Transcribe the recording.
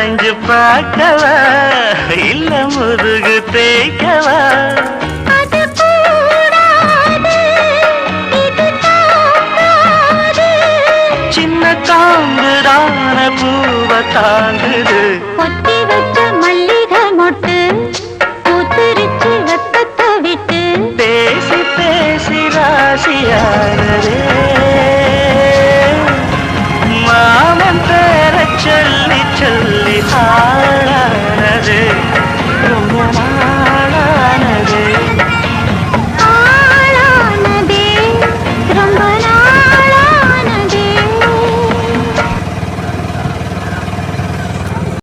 வரைஞ்சு பார்க்கவா இல்ல முதுகு தேய்க்கவா சின்ன தாங்குதான பூவ தாங்குது கொத்தி வச்ச மல்லிகை மொட்டு பூத்திருச்சு ரத்தத்தை விட்டு பேசி பேசி ராசியானதே மாமன் பேர சொல்லி சொல்லி